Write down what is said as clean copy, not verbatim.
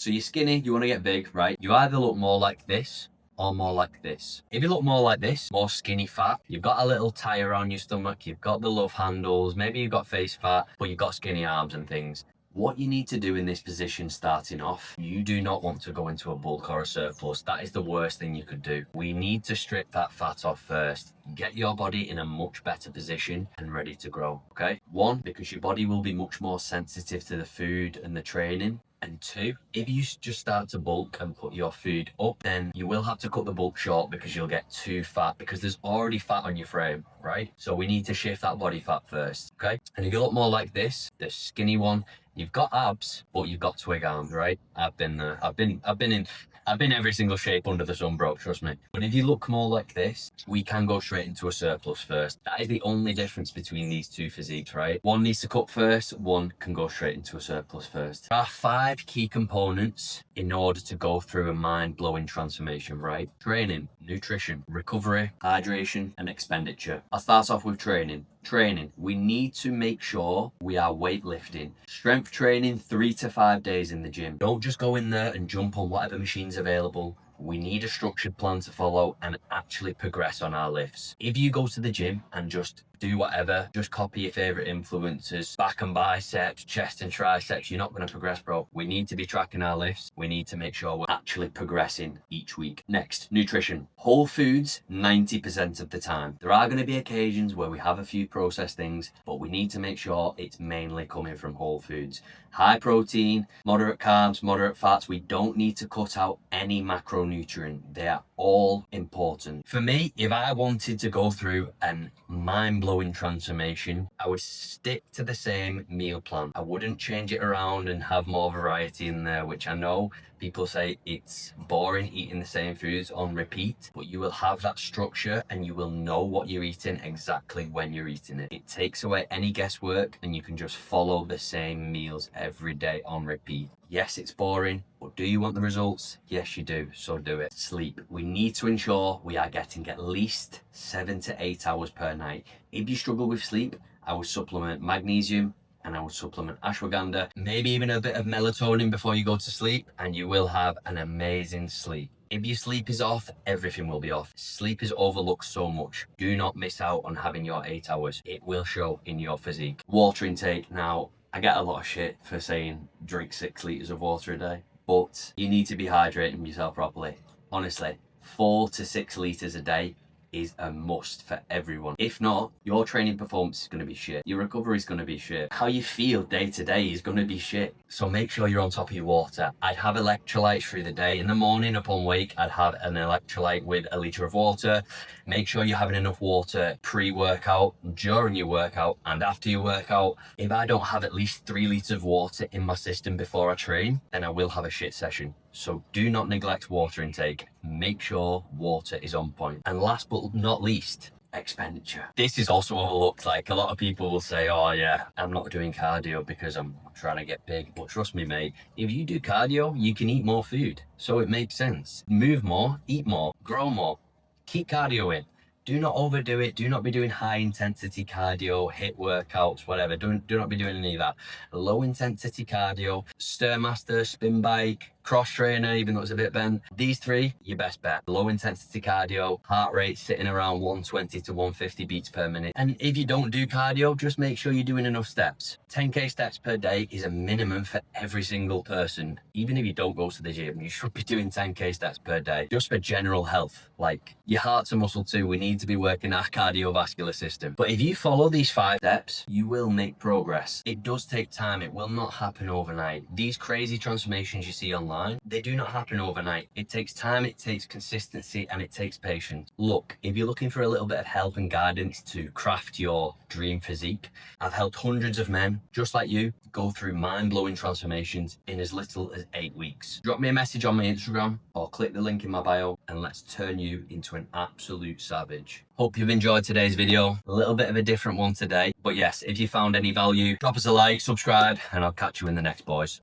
So you're skinny, you want to get big, right? You either look more like this or more like this. If you look more like this, more skinny fat, you've got a little tire on your stomach, you've got the love handles, maybe you've got face fat, but you've got skinny arms and things. What you need to do in this position starting off, you do not want to go into a bulk or a surplus. That is the worst thing you could do. We need to strip that fat off first. Get your body in a much better position and ready to grow, okay? One, because your body will be much more sensitive to the food and the training. And two, if you just start to bulk and put your food up, then you will have to cut the bulk short because you'll get too fat because there's already fat on your frame, right? So we need to shift that body fat first, okay? And if you look more like this, the skinny one, you've got abs, but you've got twig arms, right? I've been there. I've been every single shape under the sun, bro, trust me. But if you look more like this, we can go straight into a surplus first. That is the only difference between these two physiques, right? One needs to cut first, one can go straight into a surplus first. There are 5 key components in order to go through a mind-blowing transformation, right? Training, nutrition, recovery, hydration, and expenditure. I'll start off with training. We need to make sure we are weightlifting. Strength training 3 to 5 days in the gym. Don't just go in there and jump on whatever machine's available. We need a structured plan to follow and actually progress on our lifts. If you go to the gym and just do whatever, just copy your favorite influencers, back and biceps, chest and triceps, you're not going to progress, bro. We need to be tracking our lifts. We need to make sure we're actually progressing each week. Next, nutrition. Whole foods 90% of the time. There are going to be occasions where we have a few processed things, but we need to make sure it's mainly coming from whole foods. High protein, moderate carbs, moderate fats. We don't need to cut out any macronutrient. They are all important. For me, if I wanted to go through an mind-blowing transformation, I would stick to the same meal plan. I wouldn't change it around and have more variety in there, which I know people say it's boring eating the same foods on repeat, but you will have that structure and you will know what you're eating exactly when you're eating it. It takes away any guesswork and you can just follow the same meals every day on repeat. Yes, it's boring, but do you want the results? Yes, you do, so do it. Sleep. We need to ensure we are getting at least 7 to 8 hours per night. If you struggle with sleep, I would supplement magnesium and I would supplement ashwagandha, maybe even a bit of melatonin before you go to sleep, and you will have an amazing sleep. If your sleep is off, everything will be off. Sleep is overlooked so much. Do not miss out on having your 8 hours. It will show in your physique. Water intake. Now, I get a lot of shit for saying drink 6 litres of water a day, but you need to be hydrating yourself properly. Honestly, 4 to 6 litres a day is a must for everyone. If not, your training performance is going to be shit. Your recovery is going to be shit. How you feel day to day is going to be shit. So make sure you're on top of your water. I'd have electrolytes through the day. In the morning upon wake, I'd have an electrolyte with a litre of water. Make sure you're having enough water pre-workout, during your workout, and after your workout. If I don't have at least 3 litres of water in my system before I train, then I will have a shit session. So do not neglect water intake. Make sure water is on point. And last but not least, expenditure. This is also overlooked. Like, a lot of people will say, oh yeah, I'm not doing cardio because I'm trying to get big. But trust me, mate, if you do cardio, you can eat more food. So it makes sense. Move more, eat more, grow more. Keep cardio in. Do not overdo it. Do not be doing high intensity cardio, HIIT workouts, whatever. Do not be doing any of that. Low intensity cardio, Stairmaster, spin bike, cross trainer, even though it's a bit bent. These 3, your best bet. Low intensity cardio, heart rate sitting around 120 to 150 beats per minute. And if you don't do cardio, just make sure you're doing enough steps. 10k steps per day is a minimum for every single person. Even if you don't go to the gym, you should be doing 10k steps per day, just for general health. Like, your heart's a muscle too. We need to be working our cardiovascular system. But if you follow these 5 steps, you will make progress. It does take time. It will not happen overnight. These crazy transformations you see online, they do not happen overnight. It takes time, it takes consistency, and it takes patience. Look, if you're looking for a little bit of help and guidance to craft your dream physique, I've helped hundreds of men just like you go through mind-blowing transformations in as little as 8 weeks. Drop me a message on my Instagram or click the link in my bio and let's turn you into an absolute savage. Hope you've enjoyed today's video. A little bit of a different one today, but yes, if you found any value, drop us a like, subscribe, and I'll catch you in the next, boys.